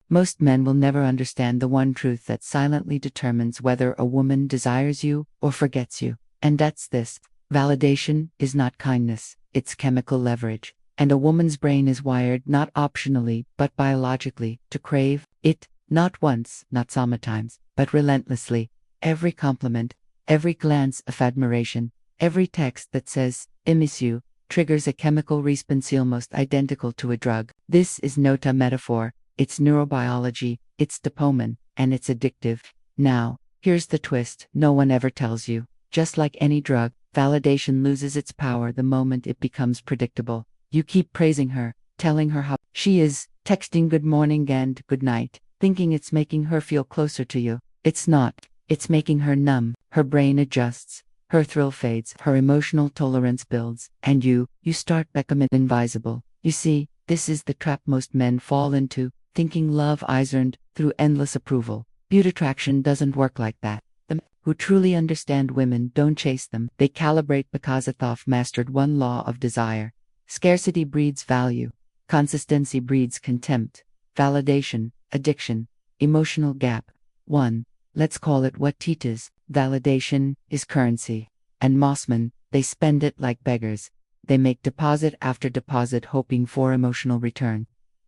Most men will never understand the one truth that silently determines whether a woman desires you or forgets you. And that's this: validation is not kindness, it's chemical leverage. And a woman's brain is wired not optionally, but biologically, to crave it, not once, not sometimes, but relentlessly. Every compliment, every glance of admiration, every text that says, "I miss you," triggers a chemical response almost identical to a drug. This is not a metaphor, it's neurobiology, it's dopamine, and it's addictive. Now, here's the twist: no one ever tells you. Just like any drug, validation loses its power the moment it becomes predictable. You keep praising her, telling her how she is, texting good morning and good night, thinking it's making her feel closer to you. It's not. It's making her numb. Her brain adjusts. Her thrill fades. Her emotional tolerance builds. And you start becoming invisible. You see, this is the trap most men fall into, thinking love is earned through endless approval. Beauty attraction doesn't work like that. The men who truly understand women don't chase them. They calibrate because Athoff mastered one law of desire. Scarcity breeds value. Consistency breeds contempt. Validation, addiction, emotional gap. 1. Let's call it what it is. Validation is currency. And Mossman, they spend it like beggars. They make deposit after deposit hoping for emotional return.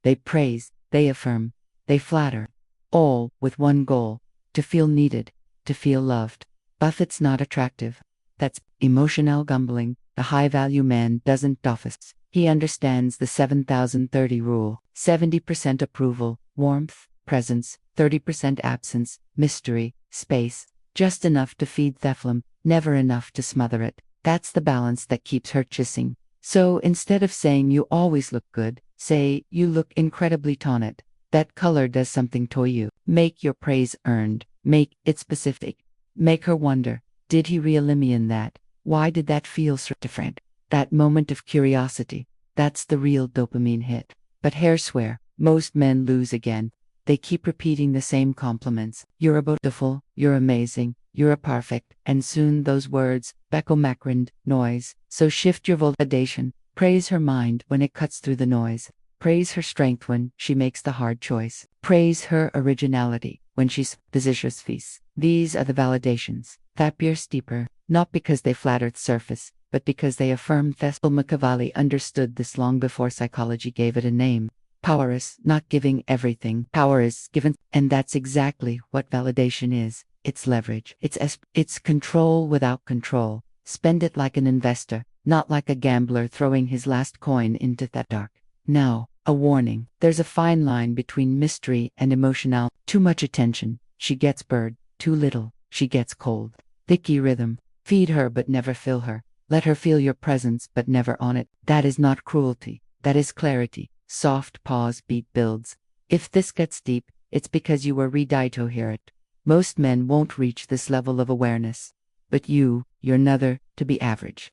They praise, they affirm, they flatter. All with one goal: to feel needed, to feel loved. But it's not attractive. That's emotional gambling. The high-value man doesn't office. He understands the 7030 rule. 70% approval, warmth, presence, 30% absence, mystery, space. Just enough to feed the flame, never enough to smother it. That's the balance that keeps her chasing. So instead of saying "you always look good," say "you look incredibly toned." That color does something to you. Make your praise earned. Make it specific. Make her wonder, did he really mean that? Why did that feel so different? That moment of curiosity, that's the real dopamine hit. But hair swear, most men lose again. They keep repeating the same compliments. You're beautiful, you're amazing, you're perfect, and soon those words become background noise. So shift your validation. Praise her mind when it cuts through the noise. Praise her strength when she makes the hard choice. Praise her originality when she's decisions feast. These are the validations that pierce deeper, not because they flatter the surface, but because they affirm Thespel. Machiavelli understood this long before psychology gave it a name. Power is not giving everything. Power is given, and that's exactly what validation is. It's leverage. It's control without control. Spend it like an investor, not like a gambler throwing his last coin into that dark. Now, a warning. There's a fine line between mystery and emotional. Too much attention, she gets bored. Too little, she gets cold. Thicky rhythm. Feed her but never fill her. Let her feel your presence but never on it. That is not cruelty. That is clarity. Soft pause beat builds. If this gets deep, it's because you were ready to hear it. Most men won't reach this level of awareness. But you're neither to be average.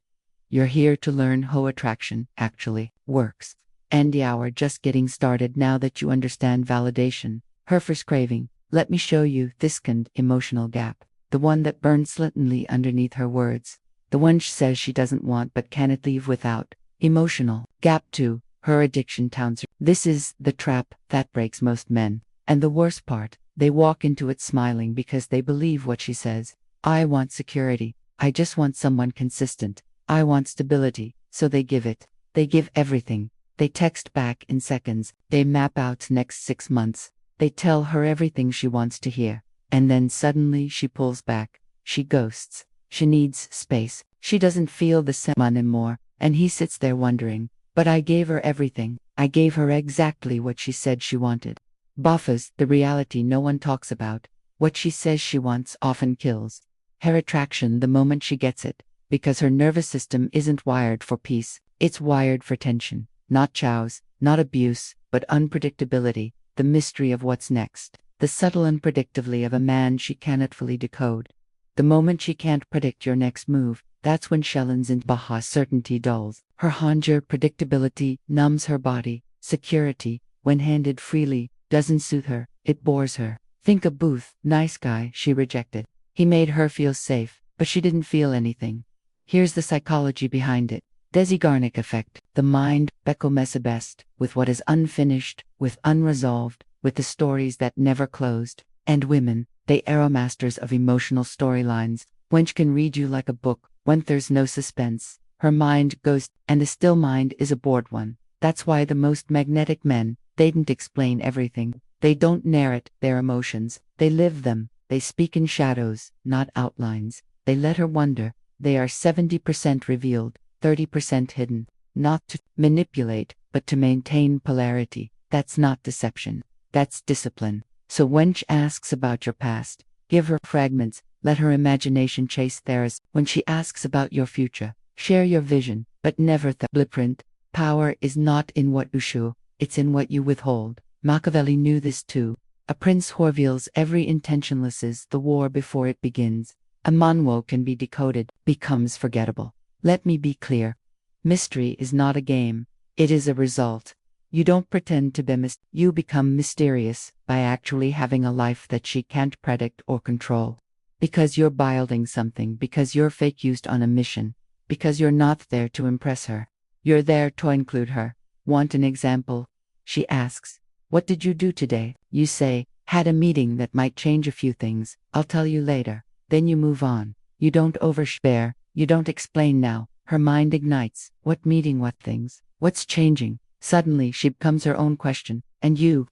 You're here to learn how attraction actually works. And you're just getting started now that you understand validation. Her first craving. Let me show you this kind emotional gap. The one that burns slightly underneath her words. The one she says she doesn't want but cannot leave without. Emotional gap 2. Her addiction taunts her. This is the trap that breaks most men. And the worst part, they walk into it smiling because they believe what she says. I want security. I just want someone consistent. I want stability. So they give it. They give everything. They text back in seconds. They map out next 6 months. They tell her everything she wants to hear. And then suddenly she pulls back. She ghosts. She needs space. She doesn't feel the same anymore. And he sits there wondering, but I gave her everything. I gave her exactly what she said she wanted. Buffers, the reality no one talks about. What she says she wants often kills her attraction the moment she gets it, because her nervous system isn't wired for peace. It's wired for tension. Not chows, not abuse, but unpredictability. The mystery of what's next. The subtle unpredictability of a man she cannot fully decode. The moment she can't predict your next move, that's when Shellens in Baja certainty dulls. Her hunger predictability numbs her body. Security, when handed freely, doesn't soothe her, it bores her. Think of Booth, nice guy she rejected. He made her feel safe, but she didn't feel anything. Here's the psychology behind it. Desi-Garnick effect. The mind becomes best with what is unfinished, with unresolved. with the stories that never closed. And women, they are masters of emotional storylines. Wench can read you like a book when there's no suspense. Her mind goes, and a still mind is a bored one. That's why the most magnetic men, they don't explain everything. They don't narrate their emotions. They live them. They speak in shadows, not outlines. They let her wonder. They are 70% revealed, 30% hidden. Not to manipulate, but to maintain polarity. That's not deception. That's discipline. So when she asks about your past, give her fragments. Let her imagination chase theirs. When she asks about your future, share your vision, but never the blueprint. Power is not in what you show, it's in what you withhold. Machiavelli knew this too. A prince who reveals every intentionless is the war before it begins. A monwo can be decoded, becomes forgettable. Let me be clear. Mystery is not a game, it is a result. You don't pretend to be you become mysterious by actually having a life that she can't predict or control. Because you're building something, because you're fake used on a mission, because you're not there to impress her. You're there to include her. Want an example? She asks, "What did you do today?" You say, "Had a meeting that might change a few things. I'll tell you later." Then you move on. You don't overshare. You don't explain now. Her mind ignites. What meeting? What things? What's changing? Suddenly she becomes her own question. And you're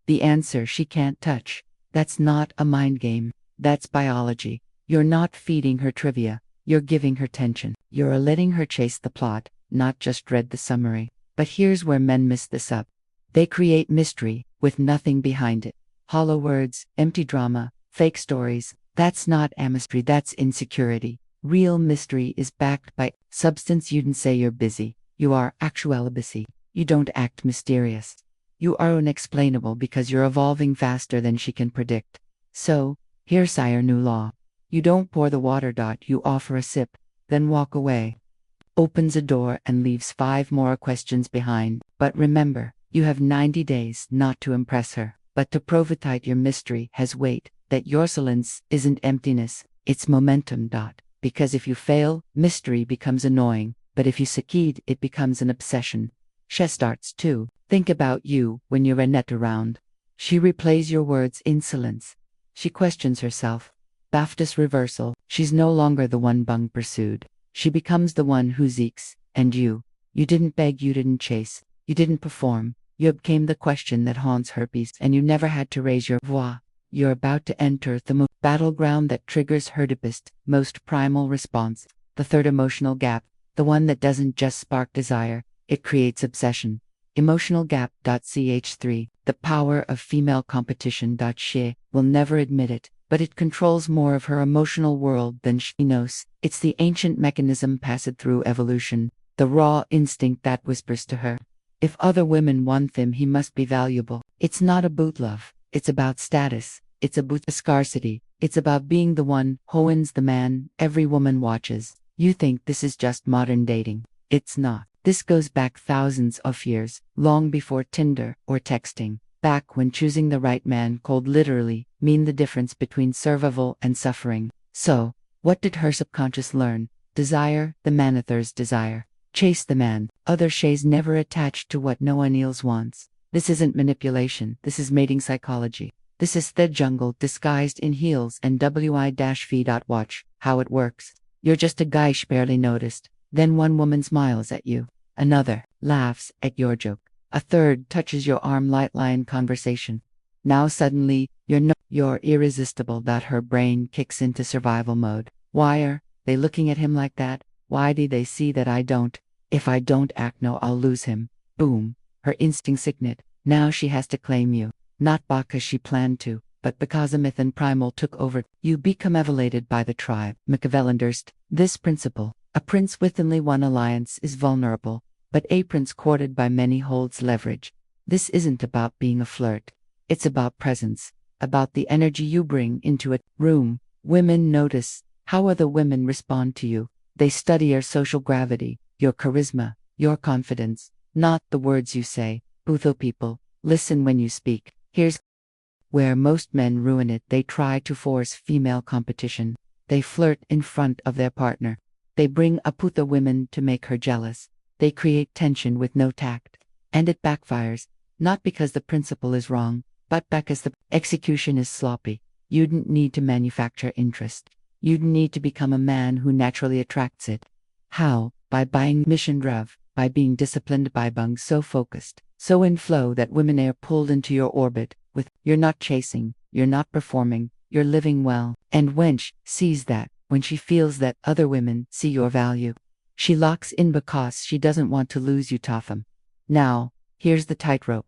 the answer she can't touch. That's not a mind game. That's biology. You're not feeding her trivia. You're giving her tension. You're letting her chase the plot, not just read the summary. But here's where men miss this up. They create mystery with nothing behind it. Hollow words, empty drama, fake stories. That's not mystery, that's insecurity. Real mystery is backed by substance. You didn't say you're busy. You are actually busy. You don't act mysterious. You are unexplainable because you're evolving faster than she can predict. So, here's our new law. You don't pour the water. You offer a sip, then walk away. Opens a door and leaves 5 more questions behind. But remember, you have 90 days not to impress her, but to provocate. Your mystery has weight, that your silence isn't emptiness, it's momentum. Because if you fail, mystery becomes annoying, but if you succeed, it becomes an obsession. She starts to think about you when you're not around. She replays your words in silence. She questions herself. Bafta's reversal. She's no longer the one being pursued. She becomes the one who seeks. And you didn't beg, you didn't chase, you didn't perform. You became the question that haunts her peace, and you never had to raise your voix. You're about to enter the battleground that triggers her deepest, most primal response. The third emotional gap, the one that doesn't just spark desire, it creates obsession. Emotional gap. Ch3, the power of female competition. She will never admit it, but it controls more of her emotional world than she knows. It's the ancient mechanism passed through evolution, the raw instinct that whispers to her, if other women want him, he must be valuable. It's not about love, it's about status. It's about scarcity. It's about being the one who wins the man every woman watches. You think this is just modern dating. It's not. This goes back thousands of years, long before Tinder or texting. Back when choosing the right man could literally mean the difference between survival and suffering. So, what did her subconscious learn? Desire the man other's desire. Chase the man. Other shays never attached to what no one else wants. This isn't manipulation. This is mating psychology. This is the jungle disguised in heels and wi-v. Watch how it works. You're just a guy she barely noticed. Then one woman smiles at you. Another laughs at your joke. A third touches your arm. Light line conversation. Now suddenly, you're irresistible. Her brain kicks into survival mode. Why are they looking at him like that? Why do they see that I don't? If I don't act now, I'll lose him. Boom. Her instinct signed. Now she has to claim you. Not because she planned to, but because a myth and primal took over. You become evaluated by the tribe. Machiavellian understood this principle. A prince with only one alliance is vulnerable, but a prince courted by many holds leverage. This isn't about being a flirt. It's about presence, about the energy you bring into a room. Women notice how other women respond to you. They study your social gravity, your charisma, your confidence, not the words you say. Butho people, listen when you speak. Here's where most men ruin it. They try to force female competition. They flirt in front of their partner. They bring up the women to make her jealous. They create tension with no tact. And it backfires, not because the principle is wrong, But because the execution is sloppy, you didn't need to manufacture interest. You didn't need to become a man who naturally attracts it. How? By buying mission drive, by being disciplined, by being so focused, so in flow that women are pulled into your orbit with, you're not chasing, you're not performing, you're living well. And when she sees that, when she feels that other women see your value, she locks in because she doesn't want to lose you, Totham. Now, here's the tightrope.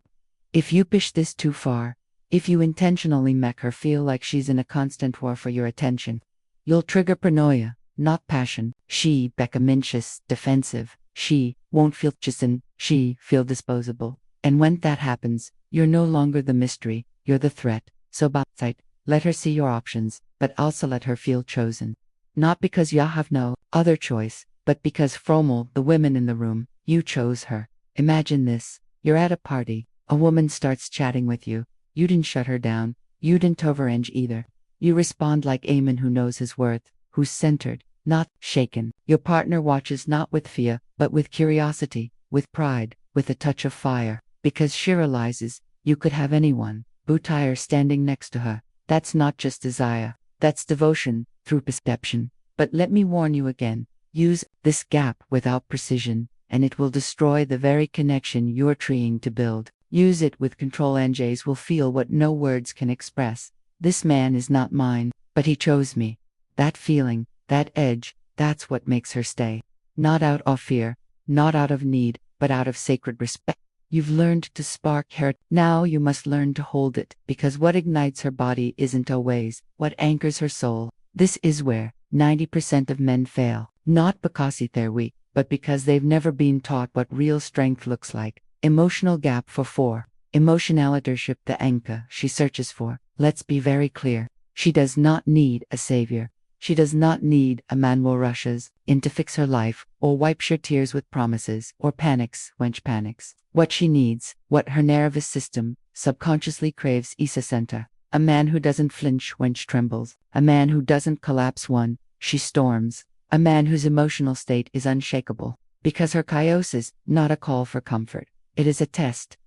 If you push this too far, if you intentionally make her feel like she's in a constant war for your attention, you'll trigger paranoia, not passion. She become anxious, defensive. She won't feel chosen. She feel disposable. And when that happens, you're no longer the mystery, you're the threat. So sight, let her see your options, but also let her feel chosen. Not because you have no other choice, but because from all the women in the room, you chose her. Imagine this. You're at a party. A woman starts chatting with you. You didn't shut her down. You didn't overrange either. You respond like a man who knows his worth, who's centered, not shaken. Your partner watches not with fear, but with curiosity, with pride, with a touch of fire, because she realizes you could have anyone. Butire standing next to her. That's not just desire. That's devotion, through perception. But let me warn you again. Use this gap without precision, and it will destroy the very connection you're trying to build. Use it with control, and Jays will feel what no words can express. This man is not mine, but he chose me. That feeling, that edge, that's what makes her stay. Not out of fear, not out of need, but out of sacred respect. You've learned to spark her. Now you must learn to hold it, because what ignites her body isn't always what anchors her soul. This is where 90% of men fail, not because they're weak, but because they've never been taught what real strength looks like. Emotional gap for 4. Emotional leadership, the anchor she searches for. Let's be very clear. She does not need a savior. She does not need a man who rushes in to fix her life, or wipes her tears with promises, or panics when she panics. What she needs, what her nervous system subconsciously craves, is a center. A man who doesn't flinch when she trembles. A man who doesn't collapse when she storms. A man whose emotional state is unshakable. Because her chaos is not a call for comfort. It is a test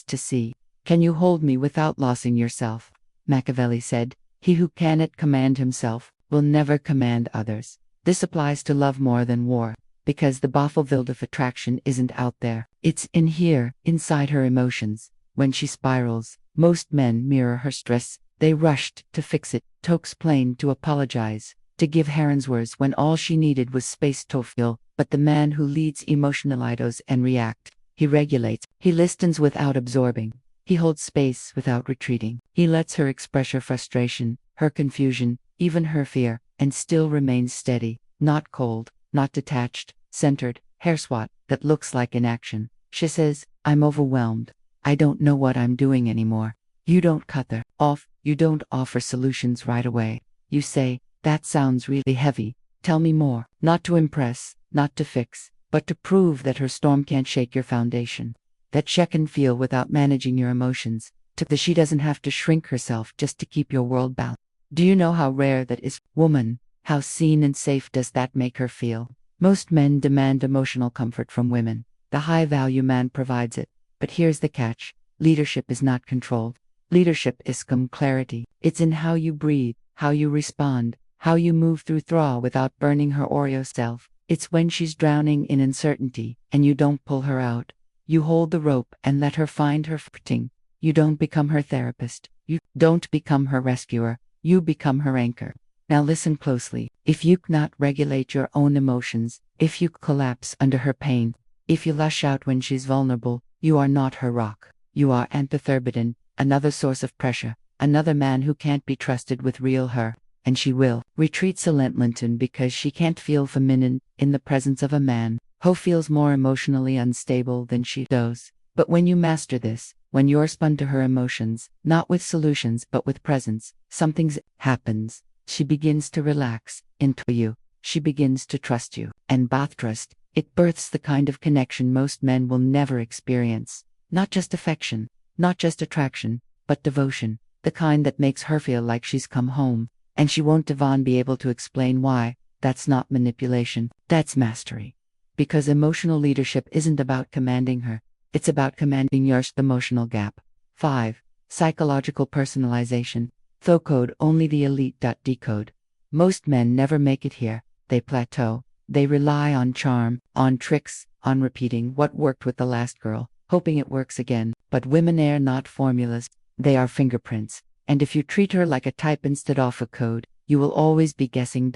to see, can you hold me without losing yourself? Machiavelli said, he who cannot command himself will never command others. This applies to love more than war, because the battlefield of attraction isn't out there. It's in here, inside her emotions. When she spirals, most men mirror her stress. They rushed to fix it, to explain, to apologize, to give Heron's words when all she needed was space to feel. But the man who leads emotionalitos and react. He regulates, he listens without absorbing, he holds space without retreating. He lets her express her frustration, her confusion, even her fear, and still remains steady, not cold, not detached, centered, hair swat, that looks like inaction. She says, I'm overwhelmed. I don't know what I'm doing anymore. You don't cut her off, you don't offer solutions right away. You say, that sounds really heavy, tell me more. Not to impress, not to fix, but to prove that her storm can't shake your foundation. That she can feel without managing your emotions, that she doesn't have to shrink herself just to keep your world balanced. Do you know how rare that is, woman? How seen and safe does that make her feel? Most men demand emotional comfort from women. The high-value man provides it. But here's the catch. Leadership is not controlled. Leadership is clarity. It's in how you breathe, how you respond, how you move through thrall without burning her Oreo self. It's when she's drowning in uncertainty, and you don't pull her out. You hold the rope and let her find her footing. You don't become her therapist. You don't become her rescuer. You become her anchor. Now listen closely. If you cannot regulate your own emotions, if you collapse under her pain, if you lash out when she's vulnerable, you are not her rock. You are antitherbitin, another source of pressure, another man who can't be trusted with real her. And she will retreat silently because she can't feel feminine in the presence of a man who feels more emotionally unstable than she does. But when you master this, when you're spun to her emotions, not with solutions but with presence, something happens. She begins to relax into you. She begins to trust you. And bath trust, it births the kind of connection most men will never experience. Not just affection, not just attraction, but devotion. The kind that makes her feel like she's come home. And she won't even be able to explain why. That's not manipulation, that's mastery. Because emotional leadership isn't about commanding her, it's about commanding your emotional gap. 5. psychological personalization. Decode only the elite. Decode. Most men never make it here. They plateau. They rely on charm, on tricks, on repeating what worked with the last girl, hoping it works again. But women are not formulas. They are fingerprints. And if you treat her like a type instead of a code, you will always be guessing.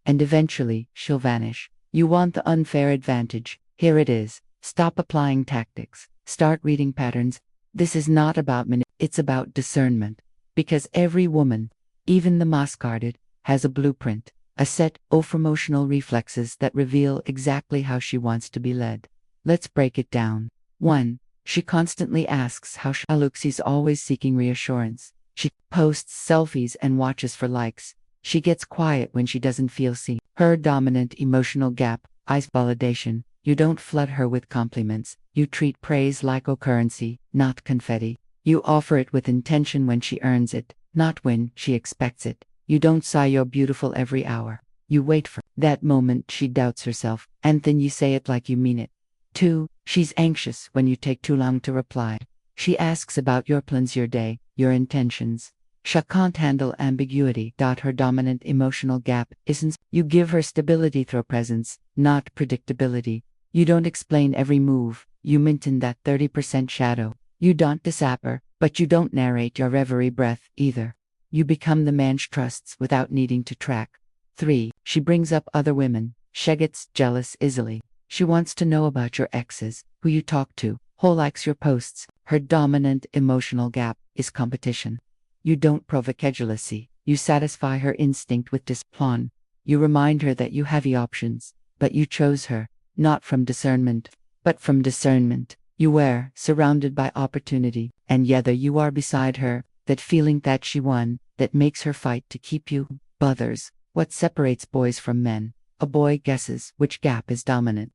And eventually, she'll vanish. You want the unfair advantage. Here it is. Stop applying tactics. Start reading patterns. This is not about it's about discernment. Because every woman, even the mass-guarded, has a blueprint, a set of emotional reflexes that reveal exactly how she wants to be led. Let's break it down. 1. She constantly asks how she looks. She's always seeking reassurance. She posts selfies and watches for likes. She gets quiet when she doesn't feel seen. Her dominant emotional gap, is validation. You don't flood her with compliments. You treat praise like a currency, not confetti. You offer it with intention when she earns it, not when she expects it. You don't say you're beautiful every hour. You wait for that moment she doubts herself, and then you say it like you mean it. 2. She's anxious when you take too long to reply. She asks about your plans, your day, your intentions. She can't handle ambiguity. Her dominant emotional gap isn't. You give her stability through presence, not predictability. You don't explain every move. You maintain that 30% shadow. You don't disappear, but you don't narrate your every breath either. You become the man she trusts without needing to track. 3. She brings up other women. She gets jealous easily. She wants to know about your exes, who you talk to, who likes your posts. Her dominant emotional gap is competition. You don't provoke jealousy. You satisfy her instinct with discipline. You remind her that you have the options, but you chose her, not from discernment, but from discernment. You were surrounded by opportunity, and yet you are beside her, that feeling that she won, that makes her fight to keep you. Others. What separates boys from men? A boy guesses which gap is dominant.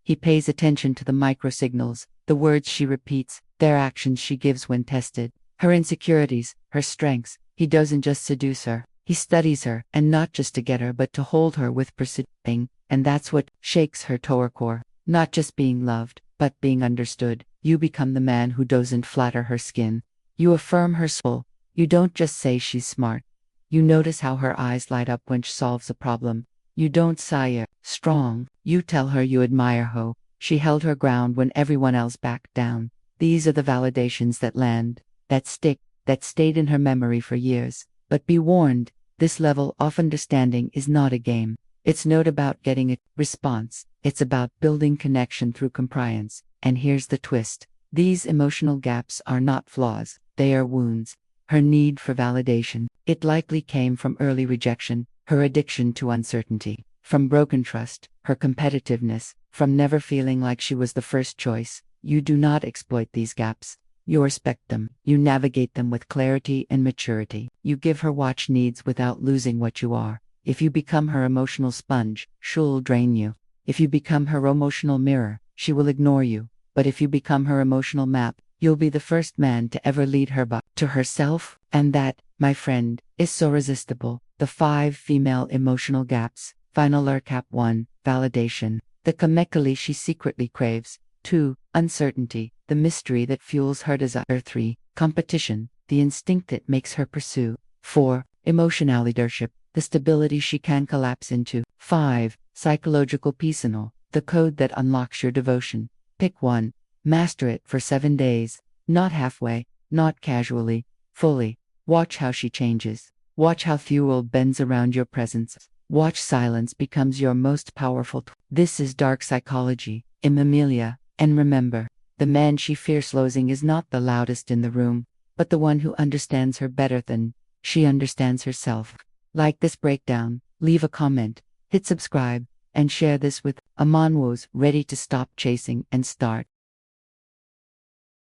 He pays attention to the microsignals, the words she repeats, their actions she gives when tested, her insecurities, her strengths. He doesn't just seduce her, he studies her, and not just to get her but to hold her with precision, and that's what shakes her to her core. Not just being loved, but being understood. You become the man who doesn't flatter her skin. You affirm her soul. You don't just say she's smart. You notice how her eyes light up when she solves a problem. You don't say strong. You tell her you admire her. She held her ground when everyone else backed down. These are the validations that land, that stick, that stayed in her memory for years. But be warned, this level of understanding is not a game. It's not about getting a response. It's about building connection through compliance. And here's the twist. These emotional gaps are not flaws. They are wounds. Her need for validation. It likely came from early rejection, her addiction to uncertainty, from broken trust, her competitiveness, from never feeling like she was the first choice. You do not exploit these gaps. You respect them. You navigate them with clarity and maturity. You give her what she needs without losing what you are. If you become her emotional sponge, she'll drain you. If you become her emotional mirror, she will ignore you. But if you become her emotional map, you'll be the first man to ever lead her back to herself. And that, my friend, is so irresistible. The 5 female emotional gaps. Final cap. 1. Validation. The chemically she secretly craves. 2. Uncertainty. The mystery that fuels her desire. 3. Competition. The instinct that makes her pursue. 4. Emotional leadership. The stability she can collapse into. 5. Psychological piecemeal. The code that unlocks your devotion. Pick one. Master it for 7 days. Not halfway, not casually, fully. Watch how she changes. Watch how fuel bends around your presence. Watch silence becomes your most powerful tool. This is dark psychology, Emilia. And remember, the man she fears losing is not the loudest in the room, but the one who understands her better than she understands herself. Like this breakdown, leave a comment, hit subscribe, and share this with Amanwos ready to stop chasing and start